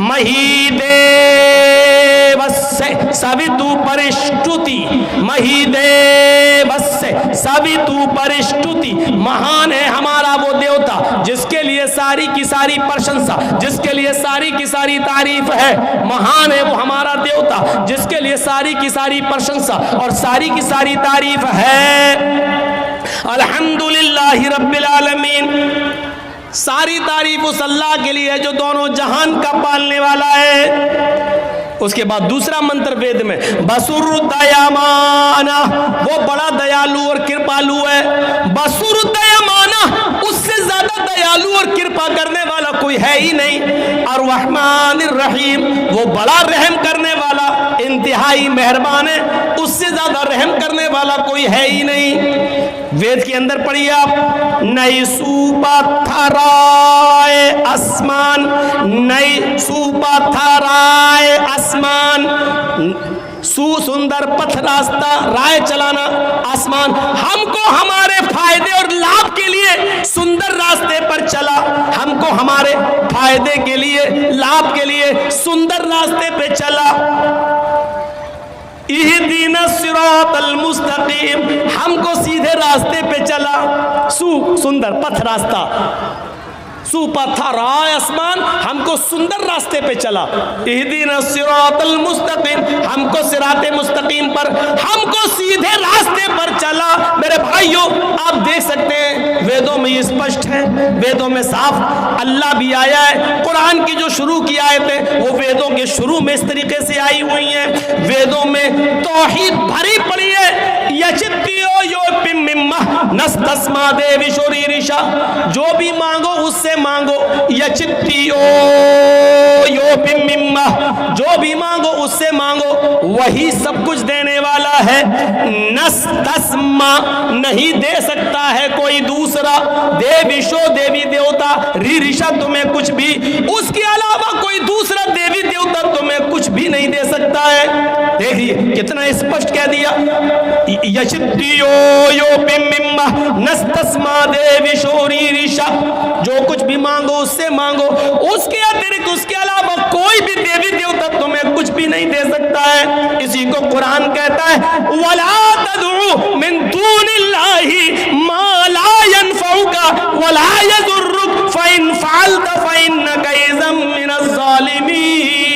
महीदेवस्य सवितुपरिष्टुति, महीदेवस्य सवितुपरिष्टुति। महान है हमारा वो देवता जिसके लिए सारी की सारी प्रशंसा, जिसके लिए सारी की सारी तारीफ है। महान है वो हमारा देवता जिसके लिए सारी की सारी प्रशंसा और सारी की सारी तारीफ है। अल्हम्दुलिल्लाहि रब्बिल आलमीन। सारी तारीफ उस अल्लाह के लिए है जो दोनों जहान का पालने वाला है। उसके बाद दूसरा मंत्र वेद में, बसुर दयामाना, वो बड़ा दयालु और कृपालु है। बसुर दयामाना, उससे ज्यादा दयालु और कृपा करने वाला कोई है ही नहीं। और रहमानिर रहीम, वो बड़ा रहम करने वाला, इंतहाई मेहरबान है, उससे ज्यादा रहम करने वाला कोई है ही नहीं। वेद के अंदर पढ़िए आप, नई सुपथराय आसमान, नई सुपथराय आसमान, सुंदर पथ रास्ता, राय चलाना आसमान, हमको हमारे फायदे और लाभ के लिए सुंदर रास्ते पर चला, हमको हमारे फायदे के लिए, लाभ के लिए सुंदर रास्ते पे चला। इहदीना सिरातल मुस्तकीम, हमको सीधे रास्ते पे चला, सुंदर पथ रास्ता, सुपथराय आसमान, हमको सुंदर रास्ते पे चला। इहदीना सिरातल मुस्तकीम, हमको सिराते मुस्तकीम पर, हमको सीधे रास्ते पर चला। मेरे भाइयों, आप देख सकते हैं वेदों में ये स्पष्ट है, वेदों में साफ अल्लाह भी आया है। कुरान की जो शुरू की आयतें वो वेदों के शुरू में इस तरीके से आई हुई हैं। वेदों में तौहीद भरी पड़ी है। यचित्तियो यो पिम्मिम्मा नस्तस्मा देवी शोरीरिशा, जो भी मांगो उससे मांगो। यचित्तियो यो पिम्मिम्मा, जो भी मांगो उससे मांगो, वही सब कुछ देने वाला है। नस्तस्मा, नहीं दे सकता है कोई दूसरा। देवीशो, देवी देवता, रीरिशा, तुम्हें कुछ भी, उसके अलावा कोई दूसरा देवी देवता तुम्हें कुछ भी नहीं दे सकता है। देखिए कितना स्पष्ट कह दिया। यचित्तियो यो पिम्मिम्मा नस्तस्मा देवीशो रीरिशा, जो कुछ भी मांगो उससे मांगो, उसके अतिरिक्त, उसके अलावा कोई भी देवी देवता तुम्हें कुछ भी नहीं दे सकता है। इसी को कुरान कहता है, वला तदउ मिन दूनिल्लाहि मा ला यनफउका वला यजुर्रुक फइन फअलत फइन्नका इज़म मिनज़ ज़ालिमीन,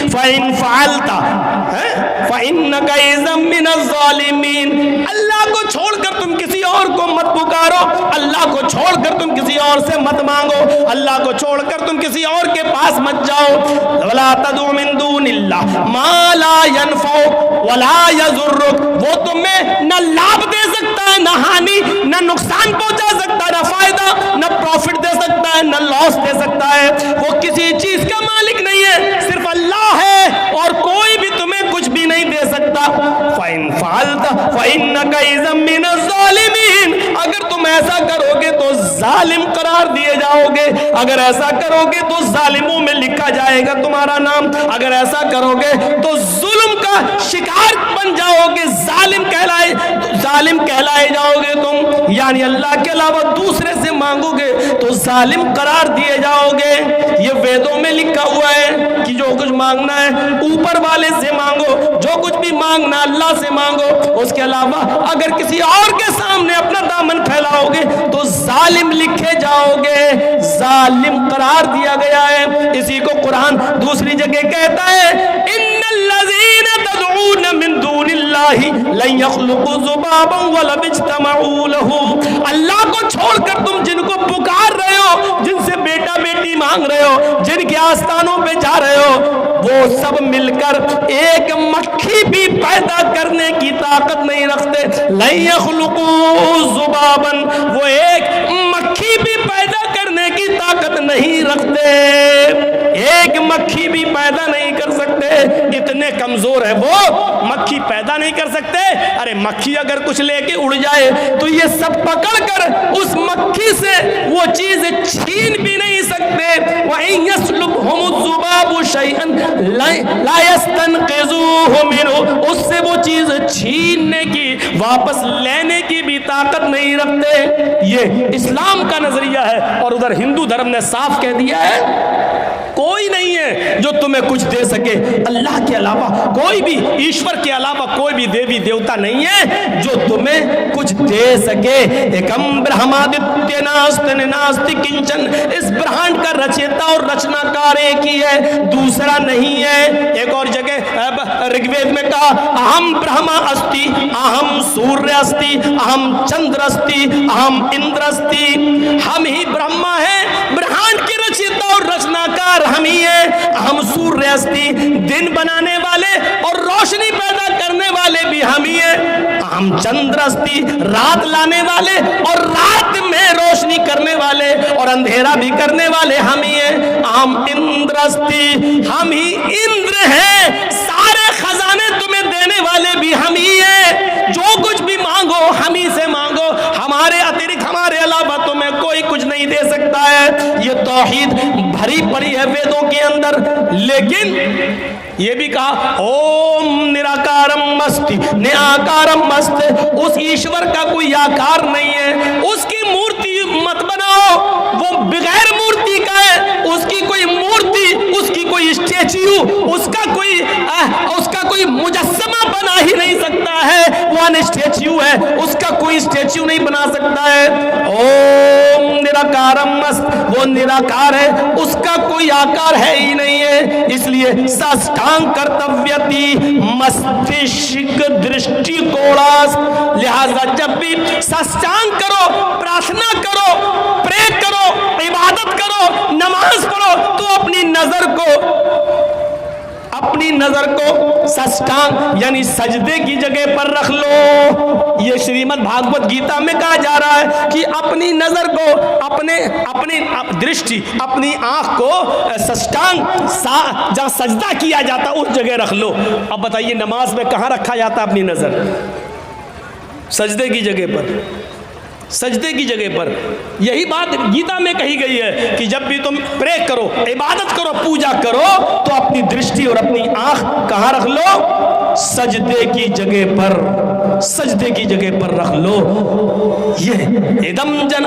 फइन फअलत फइन्नका इज़म मिनज़ ज़ालिमीन। अल्लाह को छोड़कर तुम किसी और को मत पुकारो, अल्लाह को छोड़कर तुम किसी और से मत मांगो, अल्लाह को छोड़कर तुम किसी और के पास मत जाओ। वला तदउ मिन दूनिल्लाह मा ला यनफउ वला यजुर्रुक, वो तुम्हें न लाभ दे सकता है, न हानि, न नुकसान पहुंचा सकता है, न फायदा, न प्रॉफिट दे सकता है, न लॉस दे सकता है। वो किसी चीज का मालिक नहीं है, सिर्फ अल्लाह है और कोई भी तुम्हें कुछ भी नहीं दे सकता। फाइन फालता फइन्नका इज़म मिनज़ ज़ालिमीन, अगर तुम ऐसा करोगे तो जालिम करार दिए जाओगे, अगर ऐसा करोगे तो जालिमों में लिखा जाएगा तुम्हारा नाम, अगर ऐसा करोगे तो जुल्म का शिकार बन जाओगे, जालिम कहलाए जाओगे तुम। यानी अल्लाह के अलावा दूसरे से मांगोगे तो जालिम करार दिए जाओगे। ये वेदों में लिखा हुआ है कि जो कुछ मांगना है ऊपर वाले से मांगो, जो कुछ भी मांगना अल्लाह से मांगो। उसके अलावा अगर किसी और के सामने अपना दामन फैलाओगे तो जालिम लिखे जाओगे, जालिम करार दिया गया है। इसी को कुरान दूसरी जगह कहता है, इन्नल्लज़ीना तदऊन मिन दूनिल्लाहि लन यख्लुकू ज़ुबाबन वलव इज्तमऊ लहू, अल्लाह को छोड़कर तुम जिनको पुकार रहे हो, जिनसे बेटा बेटी मांग रहे हो, जिनके आस्थानों पे जा रहे हो, वो सब मिलकर एक मक्खी भी पैदा करने की ताकत नहीं रखते। लन यख्लुकू ज़ुबाबन, वो एक मक्खी भी पैदा करने की ताकत नहीं रखते, एक मक्खी भी पैदा नहीं कर सकते। इतने कमजोर है वो, मक्खी पैदा नहीं कर सकते। अरे मक्खी अगर कुछ लेके उड़ जाए तो ये सब पकड़कर उस मक्खी से वो चीज छीन भी नहीं सकते। वहीं यस्लुबहुमुज़्ज़ुबाबु शैअन ला यस्तनक़िज़ूहु मिन्हु, उससे वो चीज छीनने की, वापस लेने की भी ताकत नहीं रखते। ये इस्लाम का नजरिया है और उधर हिंदू धर्म ने साफ कह दिया है कोई नहीं है जो तुम्हें कुछ दे सके। अल्लाह के अलावा कोई भी, ईश्वर के अलावा कोई भी देवी देवता नहीं है जो तुम्हें कुछ दे सके। एकम ब्रह्मादित्य नास्ति नास्ति किंचन, इस ब्रह्मांड का रचयिता और रचनाकार एक ही है, दूसरा नहीं है। एक और जगह ऋग्वेद में कहा अहम ब्रह्मा अस्ति, अहम सूर्य अस्ति, अहम चंद्र अस्ति, अहम इंद्र अस्ति। हम ही ब्रह्मा है, ब्रह्मांड के रचयिता और रचनाकार हम ही है। हम सूर्य अस्ति, दिन बनाने वाले और रोशनी पैदा करने वाले भी हम ही है। हम चंद्र अस्ति, रात लाने वाले और रात में रोशनी करने वाले और अंधेरा भी करने वाले हम ही है। हम इंद्र अस्ति, हम ही इंद्र हैं, सारे खजाने तुम्हें देने वाले भी हम ही है। जो कुछ भी मांगो हम ही से मांगो, हमारे अतिरिक्त, हमारे अलावा तुम्हें कोई कुछ नहीं दे सकता है। ये तौहीद भरी पड़ी है वेदों के अंदर। लेकिन ये भी कहा ओम निराकारम अस्ति निराकारम अस्ति, उस ईश्वर का कोई आकार नहीं है, उसकी मूर्ति मत बनाओ, वो बगैर मूर्ति का है। उसकी कोई मूर्ति, उसकी कोई स्टैच्यू, उसका कोई मुजस्समा बना ही नहीं सकता है, वो अनस्टैच्यू है, उसका कोई स्टैच्यू नहीं बना सकता है। ओम निराकारम अस्ति, वो निराकार है, उसका कोई आकार है ही नहीं है। इसलिए साष्टांग कर्तव्यति मस्तिष्क दृष्टिकोणास, लिहाजा जब भी साष्टांग करो, प्रार्थना करो, प्रे करो, इबादत करो, नमाज पढ़ो, तो अपनी नजर को साष्टांग यानी सजदे की जगह पर रख लो। ये श्रीमद् भागवत गीता में कहा जा रहा है कि अपनी नजर को, अपनी दृष्टि, अपनी आंख को साष्टांग जहां सजदा किया जाता उस जगह रख लो। अब बताइए नमाज में कहां रखा जाता अपनी नजर? सजदे की जगह पर, सजदे की जगह पर। यही बात गीता में कही गई है कि जब भी तुम प्रे करो, इबादत करो, पूजा करो, तो अपनी दृष्टि और अपनी आंख कहां रख लो? सजदे की जगह पर, सजदे की जगह पर रख लो। ये इदम जन,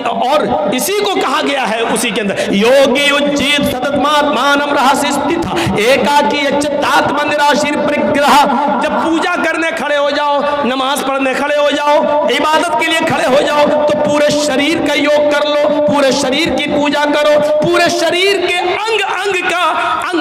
और इसी को कहा गया है उसी के अंदर योगी उज्जीत सततमात्मानम रहस्य स्थित एकाकी अच्युतात्म निराशीर परिग्रह। जब पूजा करने खड़े हो जाओ, नमाज पढ़ने खड़े हो जाओ, इबादत के लिए खड़े हो जाओ, तो पूरे शरीर का योग कर लो, पूरे शरीर की पूजा करो, पूरे शरीर के अंग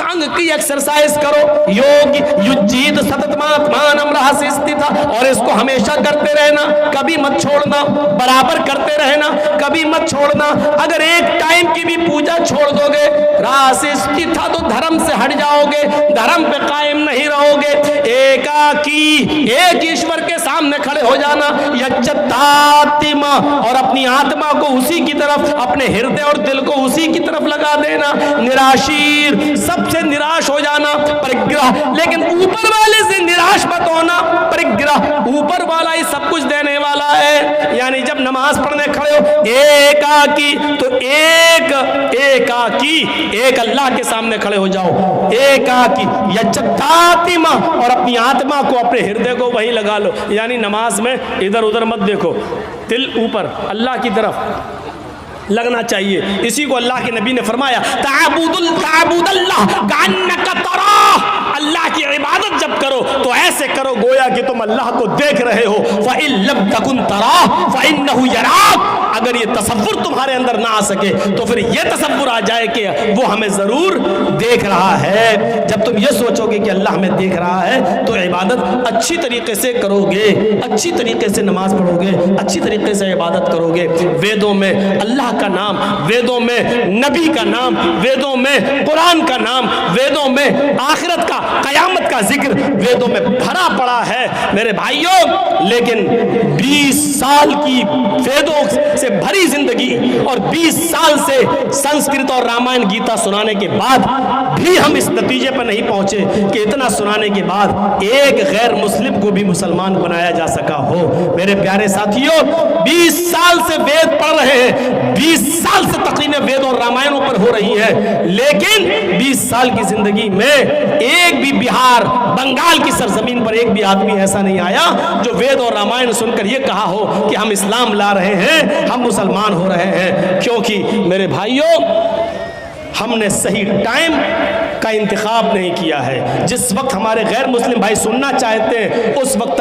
अंग की एक्सरसाइज करो। योग युज्जीत सततमात्मानम रहस्य स्थित, और इसको हमेशा करते रहना, कभी मत छोड़ना, बराबर करते रहना, कभी मत छोड़ना। अगर एक टाइम की भी पूजा छोड़ दोगे, रहस्य स्थित तो धर्म से हट जाओगे, धर्म पे कायम नहीं रहोगे। एकाकी, एक ईश्वर के सामने खड़े हो जाना, यच्चतात्मा, और अपनी आत्मा को उसी की तरफ, अपने हृदय और दिल को उसी की तरफ लगा देना। निराशीर, सबसे निराश हो जाना, परिग्रह, लेकिन ऊपर वाले से निराश मत होना। परिग्रह, ऊपर वाला ही सब कुछ देने वाला है। यानी जब नमाज पढ़ने खड़े हो, एकाकी, तो एकाकी एक अल्लाह के सामने खड़े हो जाओ, एकाकी यच्चतात्मा, और अपनी आत्मा को, अपने हृदय को वहीं लगा लो। यानी नमाज में इधर उधर मत देखो, दिल ऊपर अल्लाह की तरफ लगना चाहिए। इसी को अल्लाह के नबी ने फरमाया, ताबुदल्लाह कान्नका तराह, अल्लाह की इबादत जब करो तो ऐसे करो गोया कि तुम अल्लाह को देख रहे हो। फ़इन लम तकुन तराह फ़इन्नहु यराक, अगर ये तसव्वुर तुम्हारे अंदर ना आ सके तो फिर ये तसव्वुर आ जाए कि वो हमें जरूर देख रहा है। जब तुम ये सोचोगे कि अल्लाह हमें देख रहा है तो इबादत अच्छी तरीके से करोगे, अच्छी तरीके से नमाज पढ़ोगे, अच्छी तरीके से इबादत करोगे। वेदों में अल्लाह का नाम, वेदों में नबी का नाम, वेदों में कुरान का नाम, वेदों में आखिरत का, कयामत का जिक्र वेदों में भरा पड़ा है मेरे भाइयों। लेकिन 20 साल की वेदों से भरी जिंदगी और 20 साल से संस्कृत और रामायण गीता सुनाने के बाद भी हम इस नतीजे पर नहीं पहुंचे कि इतना सुनाने के बाद एक गैर मुस्लिम को भी मुसलमान बनाया जा सका हो। मेरे प्यारे साथियों, 20 साल से वेद पढ़ रहे हैं, 20 साल से तकरीरें वेद और रामायणों पर हो रही है, लेकिन 20 साल की जिंदगी में एक भी बिहार, बंगाल की सरजमीन पर एक भी आदमी ऐसा नहीं आया जो वेद और रामायण सुनकर यह कहा हो कि हम इस्लाम ला रहे हैं, हम मुसलमान हो रहे हैं। क्योंकि मेरे भाइयों, हमने सही टाइम का इंतखाब नहीं किया है। जिस वक्त हमारे गैर मुस्लिम भाई सुनना चाहते हैं उस वक्त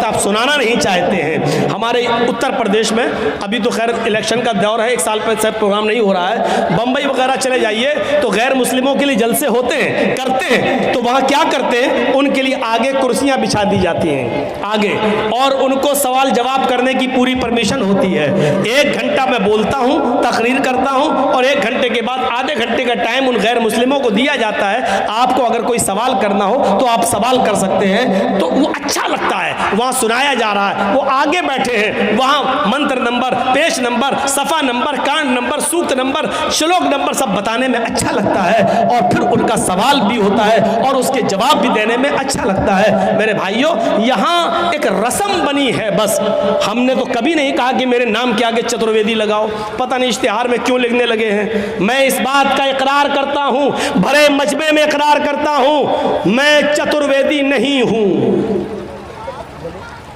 आप सुनाना नहीं चाहते हैं। हमारे उत्तर प्रदेश में अभी तो खैर इलेक्शन का दौर है, 1 साल पर शायद प्रोग्राम नहीं हो रहा है। बम्बई वगैरह चले जाइए तो गैर मुस्लिमों के लिए जलसे होते हैं, करते हैं, तो वहाँ क्या करते हैं, उनके लिए आगे कुर्सियाँ बिछा दी जाती हैं आगे, और उनको सवाल जवाब करने की पूरी परमिशन होती है। 1 घंटा मैं बोलता हूँ, तकरीर करता हूँ, और 1 घंटे के बाद आधे घंटे का टाइम उन गैर मुस्लिमों को दिया जाता है। आपको अगर कोई सवाल करना हो तो आप सवाल कर सकते हैं। तो वो अच्छा लगता है, वहाँ सुनाया जा रहा है, वो आगे बैठे हैं, वहाँ मंत्र नंबर, पेश नंबर, सफ़ा नंबर, कांड नंबर, सूक्त नंबर, श्लोक नंबर सब बताने में अच्छा लगता है, और फिर उनका सवाल भी होता है और उसके जवाब भी देने में अच्छा लगता है। मेरे भाइयों, यहाँ एक रस्म बनी है बस। हमने तो कभी नहीं कहा कि मेरे नाम के आगे चतुर्वेदी लगाओ। पता नहीं इश्तिहार में क्यों लिखने लगे हैं। मैं इस बात का इकरार करता हूँ, भरे मजमे में इकरार करता हूँ, मैं चतुर्वेदी नहीं हूँ।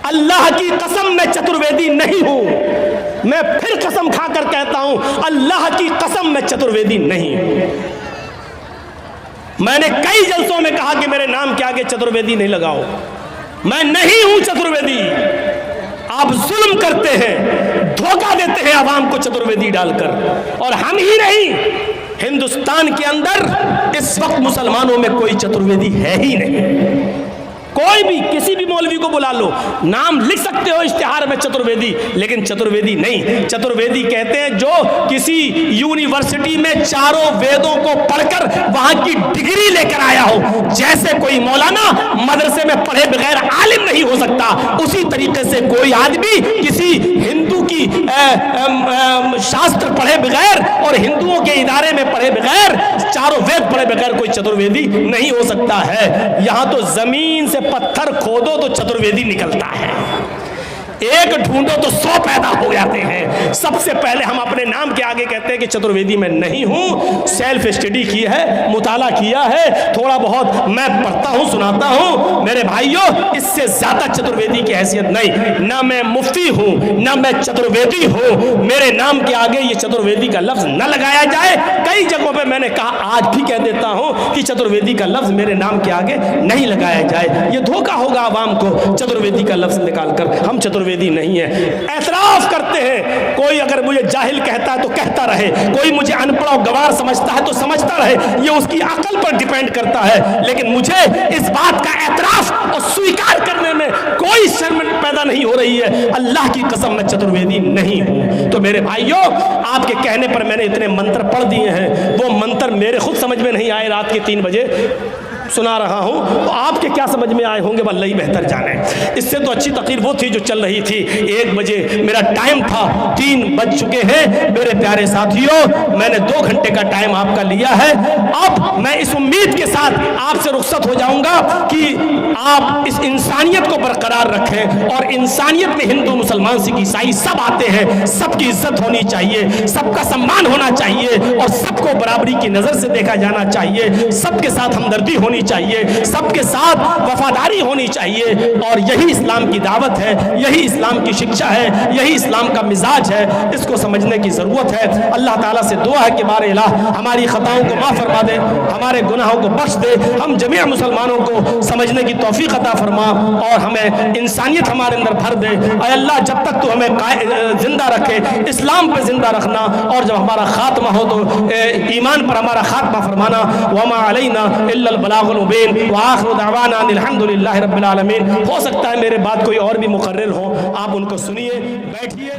अल्लाह की कसम मैं चतुर्वेदी नहीं हूँ। मैं फिर कसम खाकर कहता हूँ, अल्लाह की कसम मैं चतुर्वेदी नहीं हूँ। मैंने कई जलसों में कहा कि मेरे नाम के आगे चतुर्वेदी नहीं लगाओ, मैं नहीं हूं चतुर्वेदी। आप जुल्म करते हैं, धोखा देते हैं आवाम को चतुर्वेदी डालकर। और हम ही नहीं, हिंदुस्तान के अंदर इस वक्त मुसलमानों में कोई चतुर्वेदी है ही नहीं। कोई भी किसी भी मौलवी को बुला लो, नाम लिख सकते हो इश्तिहार में चतुर्वेदी, लेकिन चतुर्वेदी नहीं। चतुर्वेदी कहते हैं जो किसी यूनिवर्सिटी में चारों वेदों को पढ़कर वहां की डिग्री लेकर आया हो। जैसे कोई मौलाना मदरसे में पढ़े बगैर आलिम नहीं हो सकता, उसी तरीके से कोई आदमी किसी हिंदू की शास्त्र पढ़े बगैर और हिंदुओं के इदारे में पढ़े बगैर, चारों वेद पढ़े बगैर कोई चतुर्वेदी नहीं हो सकता है। यहां तो जमीन से पत्थर खोदो तो चतुर्वेदी निकलता है, एक ढूंढो तो 100 पैदा हो जाते हैं। सबसे पहले हम अपने नाम के आगे कहते हैं कि चतुर्वेदी मैं नहीं हूं। सेल्फ स्टडी की है, मुताला किया है, थोड़ा बहुत मैं पढ़ता हूं, सुनाता हूं। मेरे भाइयों, इससे ज्यादा चतुर्वेदी की हैसियत नहीं। ना मैं मुफ्ती हूं, ना मैं चतुर्वेदी हूं। मेरे नाम के आगे ये चतुर्वेदी का लफ्ज न लगाया जाए। कई जगहों पर मैंने कहा, आज भी कह देता हूं कि चतुर्वेदी का लफ्ज मेरे नाम के आगे नहीं लगाया जाए। ये धोखा होगा आवाम को चतुर्वेदी का लफ्ज निकालकर। हम चतुर्वेदी नहीं है, एतराफ करते हैं। कोई अगर मुझे जाहिल कहता है तो कहता रहे, कोई मुझे अनपढ़ और गवार समझता है तो समझता रहे, ये उसकी अकल पर डिपेंड करता है। लेकिन मुझे इस बात का एतराफ और स्वीकार करने में कोई शर्म पैदा नहीं हो रही है। अल्लाह की कसम मैं चतुर्वेदी नहीं हूं। तो मेरे भाइयों, आपके कहने पर मैंने इतने मंत्र पढ़ दिए हैं, वो मंत्र मेरे खुद समझ में नहीं आए। रात के 3 बजे सुना रहा हूं, तो आपके क्या समझ में आए होंगे अल्लाह ही बेहतर जाने। इससे तो अच्छी तकरीर वो थी जो चल रही थी। 1 बजे मेरा टाइम था, 3 बज चुके हैं। मेरे प्यारे साथियों, मैंने 2 घंटे का टाइम आपका लिया है। अब मैं इस उम्मीद के साथ आपसे रुखसत हो जाऊंगा कि आप इस इंसानियत को बरकरार रखें। और इंसानियत में हिंदू, मुसलमान, सिख, ईसाई सब आते हैं। सबकी इज्जत होनी चाहिए, सबका सम्मान होना चाहिए, और सबको बराबरी की नजर से देखा जाना चाहिए। सबके साथ हमदर्दी होनी चाहिए, सबके साथ वफादारी होनी चाहिए। और यही इस्लाम की दावत है, यही इस्लाम की शिक्षा है, यही इस्लाम का मिजाज है। इसको समझने की ज़रूरत है। अल्लाह ताला से दुआ है कि बारे इलाह हमारी खताओं को माफ़ फरमा दे, हमारे गुनाहों को बख्श दे, हम जमीअ मुसलमानों को समझने की तौफीक अता फरमा, और हमें इंसानियत हमारे अंदर भर दे। ऐ अल्लाह, जब तक तो हमें जिंदा रखे, इस्लाम पर जिंदा रखना, और जब हमारा खात्मा हो तो ईमान पर हमारा खात्मा फरमाना। वमा अलैना इल्लल बलागुल मुबीन व आखिरु दअवाना अल्हम्दुलिल्लाहि रब्बिल आलमीन। हो सकता है मेरे बाद कोई और भी मुकर्रिर हो, आप उनको सुनिए, बैठिए।